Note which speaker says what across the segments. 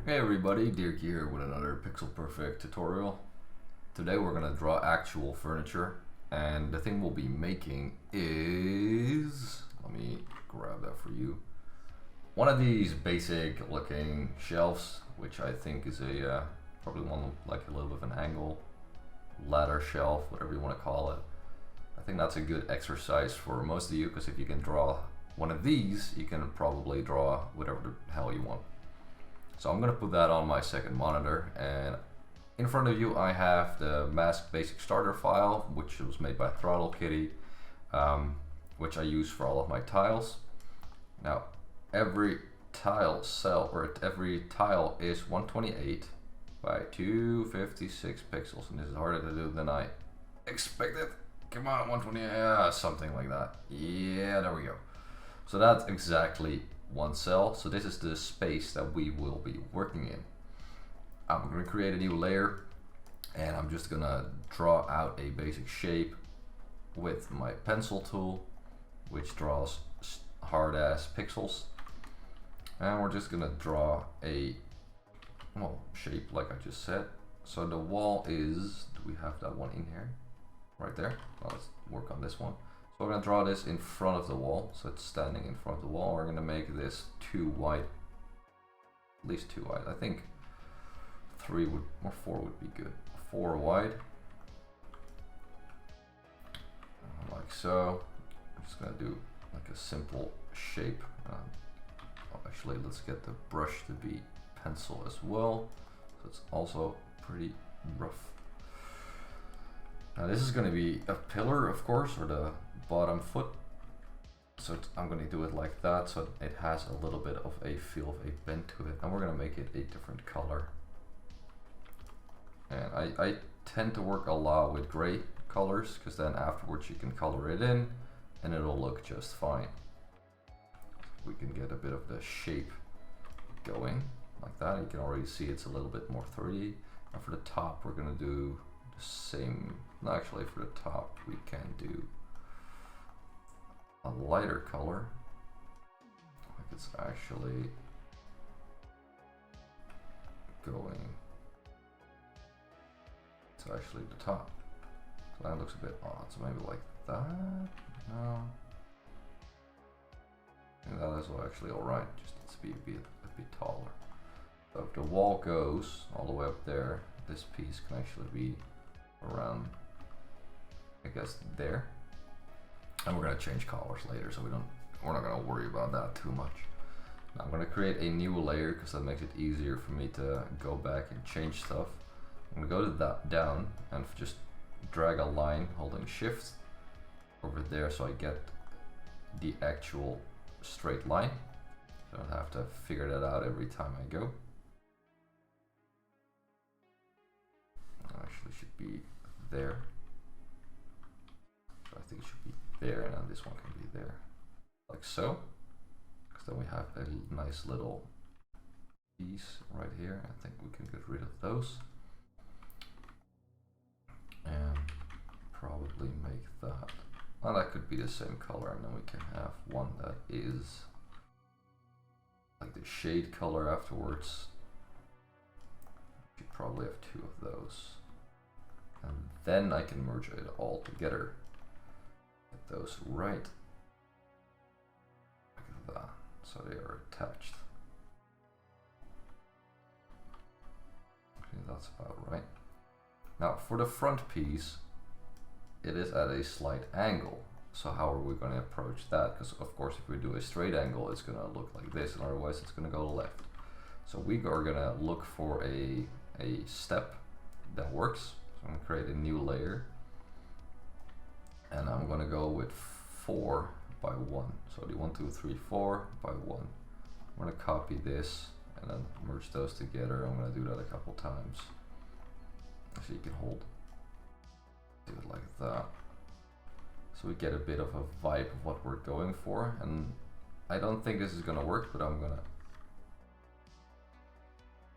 Speaker 1: Hey everybody, Dirkie here with another Pixel Perfect tutorial. Today we're gonna draw actual furniture, and the thing we'll be making is, let me grab that for you, one of these basic looking shelves, which I think is a probably one like a little bit of an angle ladder shelf, whatever you want to call it. I think that's a good exercise for most of you, because if you can draw one of these, you can probably draw whatever the hell you want. So I'm gonna put that on my second monitor, and in front of you I have the mask basic starter file, which was made by Throttle Kitty, which I use for all of my tiles. Now every tile cell, or every tile, is 128 by 256 pixels, and this is harder to do than I expected. Come on, 128, yeah, something like that. Yeah, there we go. So that's exactly one cell. So this is the space that we will be working in. I'm going to create a new layer, and I'm just going to draw out a basic shape with my pencil tool, which draws hard ass pixels. And we're just going to draw a shape like I just said. So the wall is, do we have that one in here? Right there. Well, let's work on this one. So we're going to draw this in front of the wall, so it's standing in front of the wall. We're going to make this 2 wide, at least 2 wide. I think 3 would, or 4 would be good. 4 wide, like so. I'm just going to do like a simple shape. Actually, let's get the brush to be pencil as well, so it's also pretty rough. Now this is going to be a pillar, of course, or the bottom foot. So I'm going to do it like that, so it has a little bit of a feel of a bend to it, and we're going to make it a different color. And I tend to work a lot with gray colors, because then afterwards you can color it in and it'll look just fine. We can get a bit of the shape going like that. You can already see it's a little bit more 3D. And for the top we're going to do the same. No, actually for the top we can do a lighter color, like it's actually going, it's actually the top, so that looks a bit odd, so maybe like that. No, and that is actually alright, just needs to be a bit taller. So if the wall goes all the way up there, this piece can actually be around, I guess, there. And we're going to change colors later, so we're not going to worry about that too much. Now I'm going to create a new layer, because that makes it easier for me to go back and change stuff. I'm going to go to that down and just drag a line holding shift over there, so I get the actual straight line. I don't have to figure that out every time I go. Actually should be there. So I think it should be there, and then this one can be there, like so. Because then we have a nice little piece right here. I think we can get rid of those and probably make that. Well, that could be the same color, and then we can have one that is like the shade color afterwards. You probably have 2 of those, and then I can merge it all together. Get those right like that, so they are attached. Okay, that's about right. Now for the front piece, it is at a slight angle. So how are we going to approach that? Because of course if we do a straight angle, it's going to look like this, and otherwise it's going to go left. So we are going to look for a step that works. So I'm going to create a new layer, and I'm going to go with 4 by 1. So the 1, 2, 3, 4 by 1. I'm going to copy this and then merge those together. I'm going to do that a couple times, so you can do it like that, so we get a bit of a vibe of what we're going for. And I don't think this is going to work, but I'm going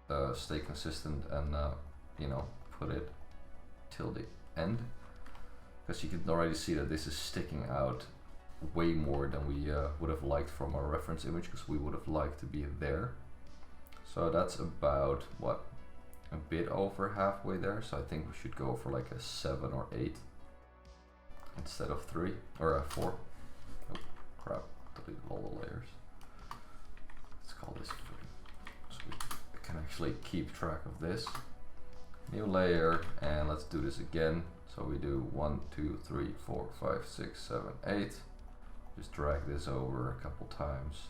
Speaker 1: to stay consistent and you know, put it till the end, because you can already see that this is sticking out way more than we would have liked from our reference image, because we would have liked to be there. So that's about, what, a bit over halfway there. So I think we should go for like a 7 or 8 instead of 3 or a 4. Oh crap, deleted all the layers. Let's call this 3 so we can actually keep track of this. New layer, and let's do this again. So we do 1, 2, 3, 4, 5, 6, 7, 8. Just drag this over a couple times.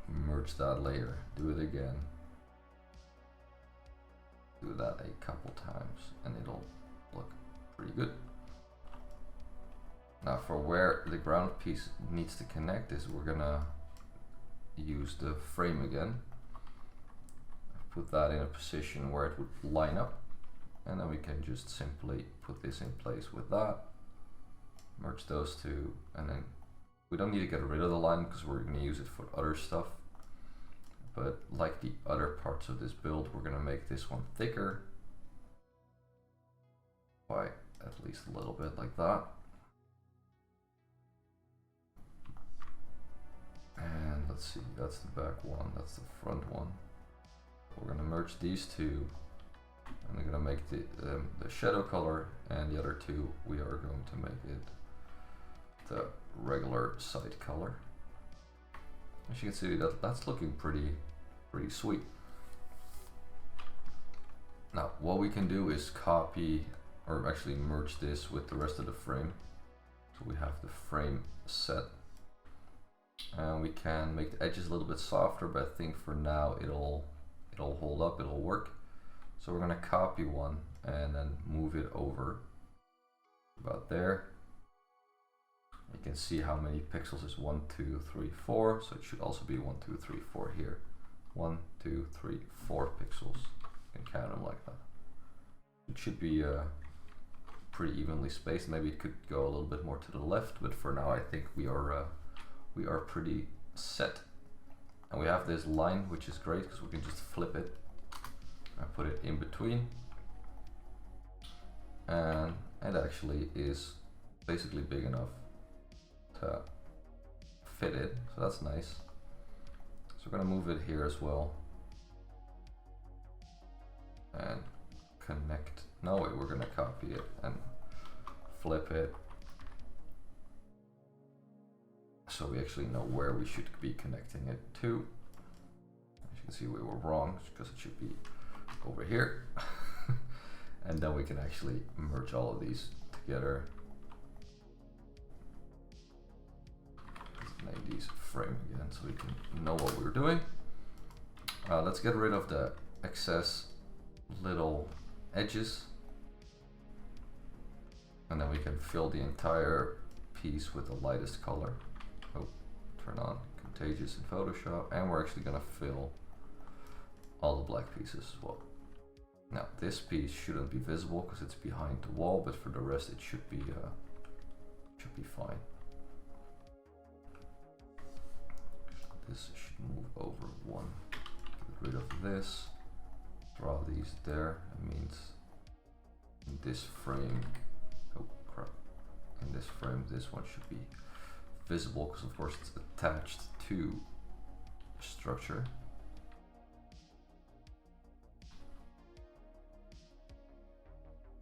Speaker 1: Merge that layer, do it again. Do that a couple times and it'll look pretty good. Now for where the ground piece needs to connect is we're gonna use the frame again. Put that in a position where it would line up, and then we can just simply put this in place with that. Merge those two, and then we don't need to get rid of the line because we're going to use it for other stuff. But like the other parts of this build, we're going to make this one thicker by at least a little bit like that. And let's see, that's the back one, that's the front one. We're going to merge these two, and we're going to make the shadow color, and the other two we are going to make it the regular side color. As you can see, that's looking pretty sweet. Now what we can do is copy, or actually merge this with the rest of the frame. So we have the frame set, and we can make the edges a little bit softer, but I think for now it'll hold up, it'll work. So we're gonna copy one and then move it over about there. You can see how many pixels is 1, 2, 3, 4. So it should also be 1, 2, 3, 4 here. 1, 2, 3, 4 pixels. You can count them like that. It should be pretty evenly spaced. Maybe it could go a little bit more to the left, but for now I think we are pretty set. And we have this line, which is great because we can just flip it and put it in between, and it actually is basically big enough to fit it, so that's nice. So we're gonna move it here as well and connect. No, wait, we're gonna copy it and flip it so we actually know where we should be connecting it to. As you can see, we were wrong because it should be over here. And then we can actually merge all of these together. Let's make these frame again so we can know what we're doing. Let's get rid of the excess little edges, and then we can fill the entire piece with the lightest color. Oh, turn on contagious in Photoshop, and we're actually gonna fill all the black pieces as well. Now this piece shouldn't be visible because it's behind the wall, but for the rest it should be fine. This should move over one. Get rid of this. Draw these there. It means in this frame, oh crap, in this frame this one should be visible because of course it's attached to the structure.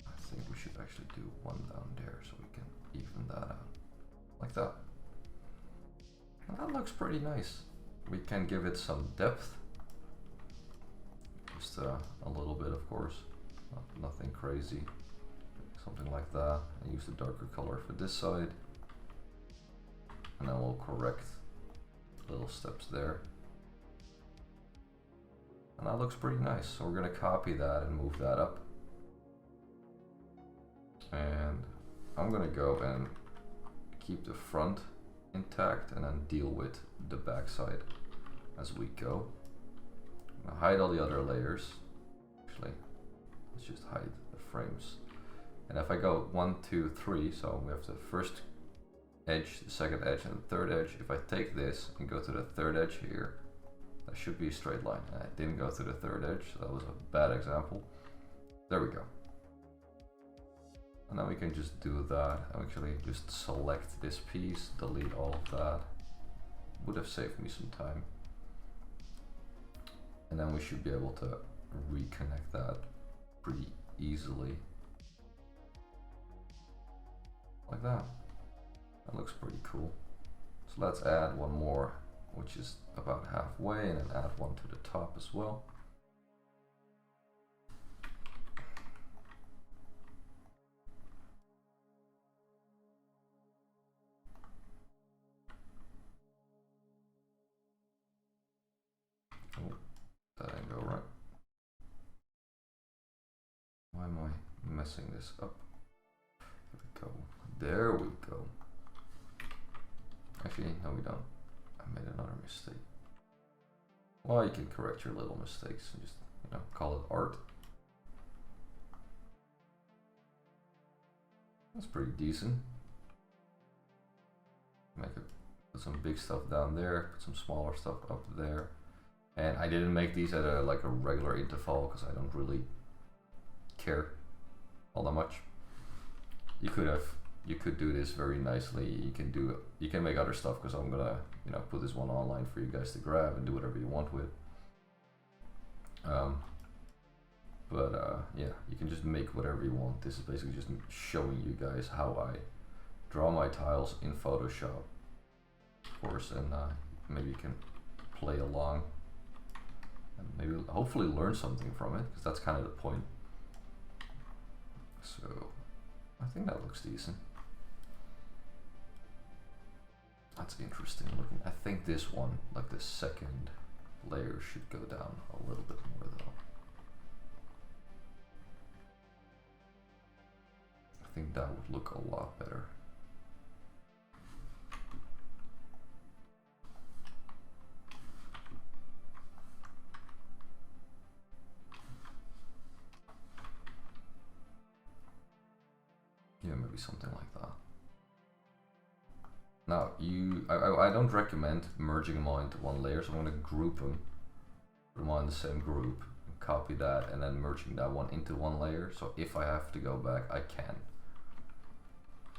Speaker 1: I think we should actually do one down there so we can even that out like that. And that looks pretty nice. We can give it some depth, just a little bit, of course, nothing crazy, something like that. And use the darker color for this side, and then we'll correct little steps there. And that looks pretty nice. So we're gonna copy that and move that up. And I'm gonna go and keep the front intact and then deal with the back side as we go. I'm gonna hide all the other layers. Actually, let's just hide the frames. And if I go 1, 2, 3, so we have the first edge, the second edge, and the third edge. If I take this and go to the third edge here, that should be a straight line. And I didn't go to the third edge, so that was a bad example. There we go. And then we can just do that. Actually, just select this piece, delete all of that. Would have saved me some time. And then we should be able to reconnect that pretty easily. Like that. That looks pretty cool. So let's add one more, which is about halfway, and then add one to the top as well. Oh, that didn't go right. Why am I messing this up? There we go. There we go. Actually, no we don't. I made another mistake. Well, you can correct your little mistakes and just, you know, call it art. That's pretty decent. Put some big stuff down there, put some smaller stuff up there. And I didn't make these at a regular interval because I don't really care all that much. You could do this very nicely. You can make other stuff because I'm gonna, you know, put this one online for you guys to grab and do whatever you want with. Yeah, you can just make whatever you want. This is basically just showing you guys how I draw my tiles in Photoshop, of course, and maybe you can play along and maybe hopefully learn something from it, because that's kind of the point. So I think that looks decent. That's interesting looking. I think this one, like the second layer, should go down a little bit more though. I think that would look a lot better. Yeah, maybe something like that. Now, I don't recommend merging them all into one layer, so I'm going to group them, put them all in the same group, copy that, and then merging that one into one layer. So if I have to go back, I can.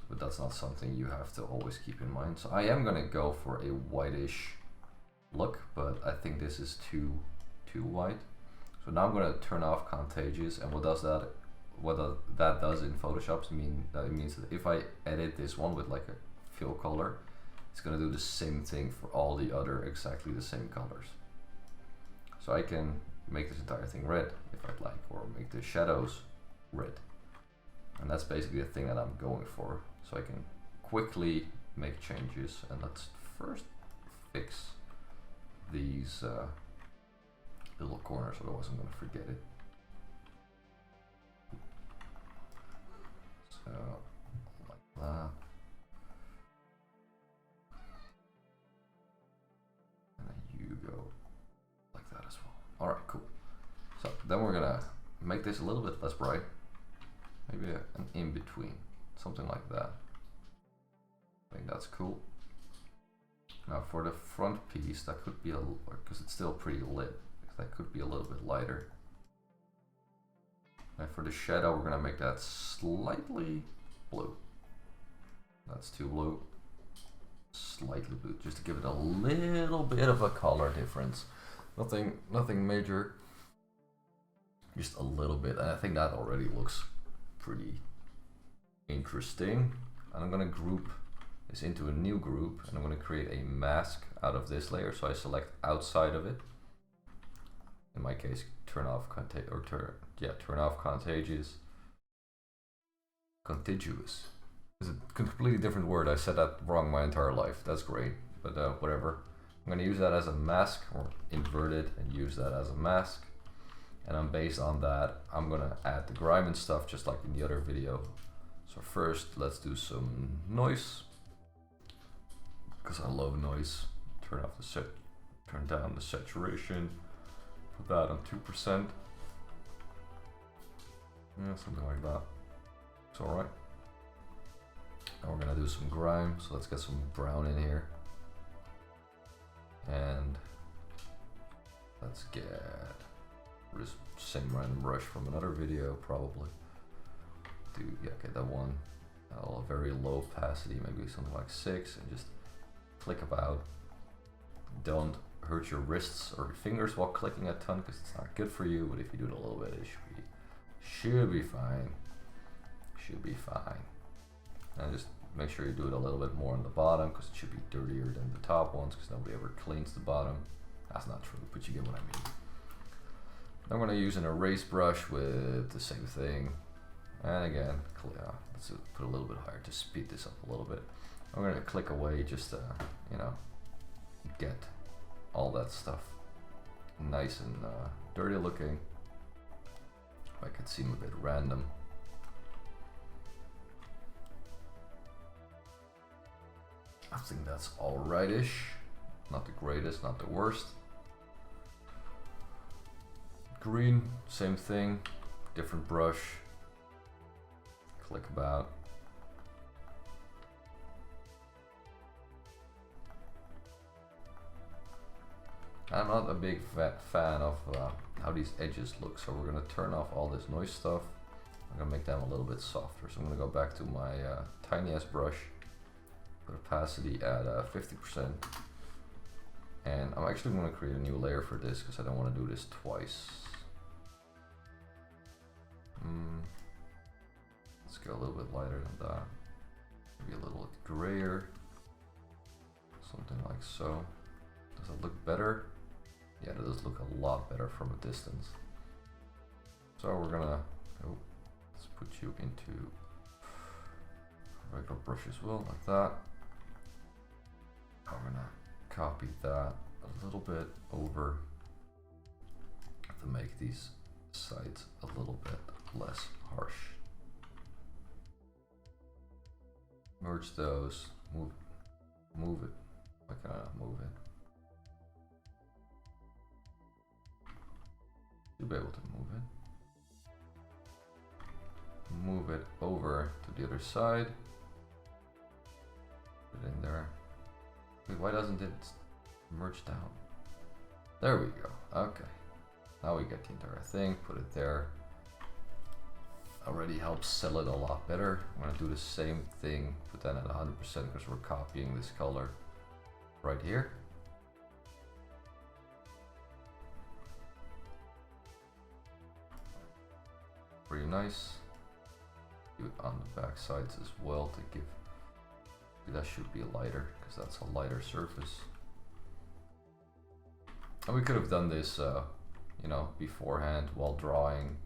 Speaker 1: But that's not something you have to always keep in mind. So I am going to go for a whitish look, but I think this is too white. So now I'm going to turn off contagious, and what that does in Photoshop it means that if I edit this one with like a fill color, it's going to do the same thing for all the other exactly the same colors. So I can make this entire thing red if I'd like, or make the shadows red. And that's basically the thing that I'm going for. So I can quickly make changes, and let's first fix these little corners, otherwise I'm going to forget it. So, like that. And then you go like that as well. Alright, cool. So then we're gonna make this a little bit less bright. Maybe an in-between, something like that. I think that's cool. Now for the front piece, that could be because it's still pretty lit, that could be a little bit lighter. And for the shadow, we're gonna make that slightly blue. That's too blue. Slightly blue, just to give it a little bit of a color difference. Nothing major. Just a little bit, and I think that already looks pretty interesting. And I'm gonna group this into a new group, and I'm gonna create a mask out of this layer. So I select outside of it. In my case, turn off contagious. Contiguous is a completely different word. I said that wrong my entire life. That's great, but whatever. I'm gonna use that as a mask, or invert it and use that as a mask. And then based on that, I'm gonna add the grime and stuff just like in the other video. So first, let's do some noise, because I love noise. Turn down the saturation. Put that on 2%. Yeah, something like that. It's alright. Now we're gonna do some grime, so let's get some brown in here. And let's get this same random brush from another video, probably. Get that one. A very low opacity, maybe something like 6, and just click about. Don't hurt your wrists or your fingers while clicking a ton, because it's not good for you. But if you do it a little bit, it should be fine. Should be fine. And just make sure you do it a little bit more on the bottom, because it should be dirtier than the top ones, because nobody ever cleans the bottom. That's not true, but you get what I mean. I'm going to use an erase brush with the same thing. And again, let's put a little bit higher to speed this up a little bit. I'm going to click away just to, you know, get all that stuff nice and dirty looking. It could seem a bit random. I think that's alright-ish. Not the greatest, not the worst. Green, same thing, different brush. Click about. I'm not a big fan of how these edges look, so we're gonna turn off all this noise stuff. I'm gonna make them a little bit softer. So I'm gonna go back to my tiniest brush, put opacity at 50%. And I'm actually gonna create a new layer for this because I don't wanna do this twice. Let's go a little bit lighter than that. Maybe a little grayer. Something like so. Does it look better? Yeah, it does look a lot better from a distance. So we're gonna let's put you into a regular brush as well, like that. I'm gonna copy that a little bit over to make these sides a little bit less harsh. Merge those, move it. Why can't I move it? You'll be able to move it over to the other side. Put it in there. Wait, why doesn't it merge down? There we go. Okay. Now we get the entire thing, put it there. Already helps sell it a lot better. I'm gonna do the same thing, put that at 100% because we're copying this color right here. Pretty nice. Do it on the back sides as well to give, that should be lighter because that's a lighter surface. And we could have done this, you know, beforehand while drawing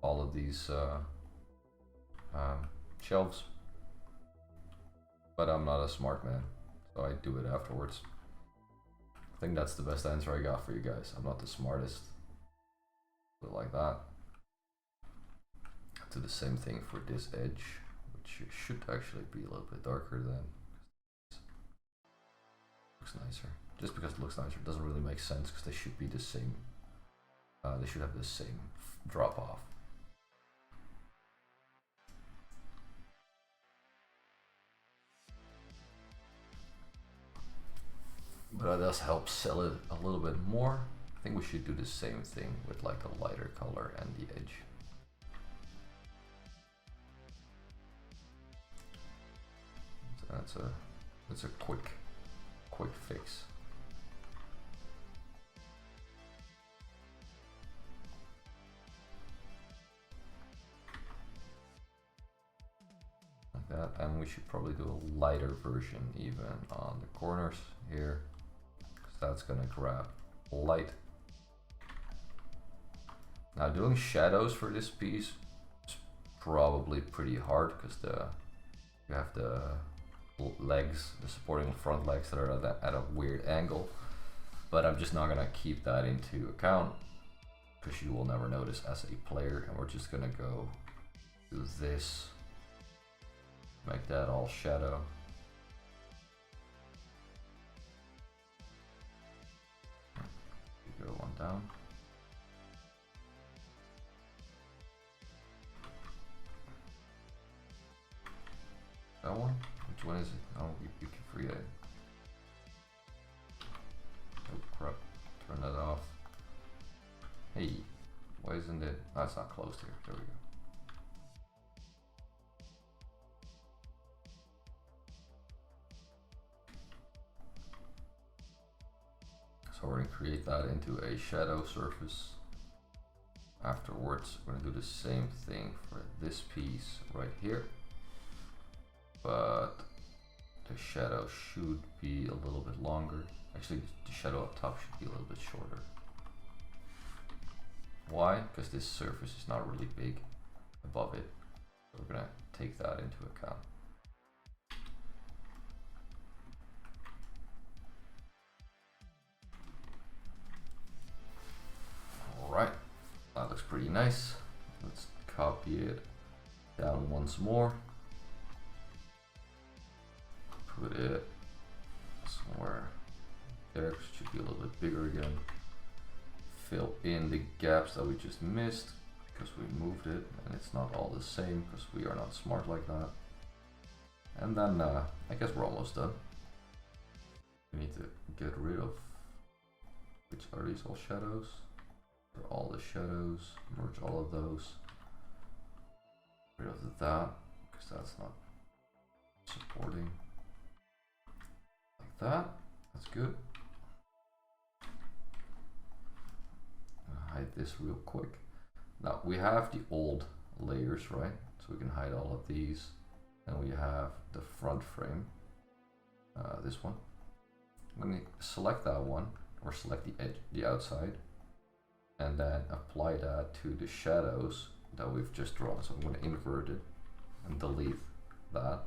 Speaker 1: all of these shelves. But I'm not a smart man, so I do it afterwards. I think that's the best answer I got for you guys. I'm not the smartest. Put it like that. Do the same thing for this edge, which should actually be a little bit darker than. Looks nicer. Just because it looks nicer doesn't really make sense because they should be the same. They should have the same drop off. But it does help sell it a little bit more. I think we should do the same thing with like a lighter color and the edge. So that's a quick fix. Like that, and we should probably do a lighter version even on the corners here, because that's gonna grab light. Now doing shadows for this piece is probably pretty hard because you have the legs, the supporting front legs that are at a weird angle, but I'm just not gonna keep that into account because you will never notice as a player, and we're just gonna go do this, make that all shadow. Go one down. That one? Which one is it? Oh, you can forget it. Oh crap. Turn that off. Hey, why isn't it? Oh, it's not closed here. There we go. So So we're going to create that into a shadow surface. Afterwards, we're going to do the same thing for this piece right here. But the shadow should be a little bit longer. Actually, the shadow up top should be a little bit shorter. Why? Because this surface is not really big above it. So we're going to take that into account. Alright, that looks pretty nice. Let's copy it down once more. Put it somewhere there. It should be a little bit bigger again. Fill in the gaps that we just missed because we moved it, and it's not all the same because we are not smart like that. And then I guess we're almost done. We need to get rid of, which are these all shadows? They're all the shadows. Merge all of those. Get rid of that because that's not supporting. Like that. That's good. Hide this real quick. Now we have the old layers, right? So we can hide all of these. And we have the front frame, this one. I'm going to select that one, or select the edge, the outside, and then apply that to the shadows that we've just drawn. So I'm going to invert it and delete that,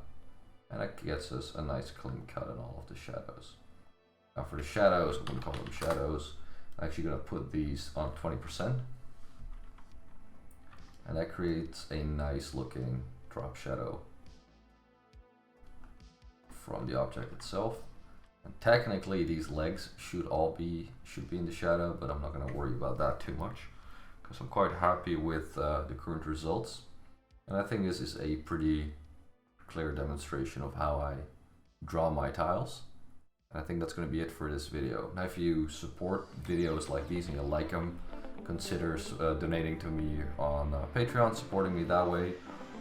Speaker 1: and that gets us a nice clean cut on all of the shadows. Now for the shadows, I'm going to call them shadows. I'm actually going to put these on 20%, and that creates a nice looking drop shadow from the object itself. And technically these legs should be in the shadow, but I'm not going to worry about that too much because I'm quite happy with the current results. And I think this is a pretty clear demonstration of how I draw my tiles. And I think that's going to be it for this video. Now if you support videos like these and you like them, consider donating to me on Patreon, supporting me that way,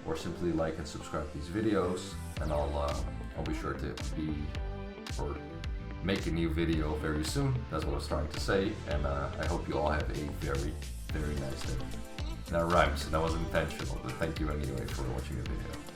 Speaker 1: or simply like and subscribe to these videos, and I'll be sure to make a new video very soon. That's what I was trying to say, and I hope you all have a very, very nice day. That rhymes, and that wasn't intentional, but thank you anyway for watching the video.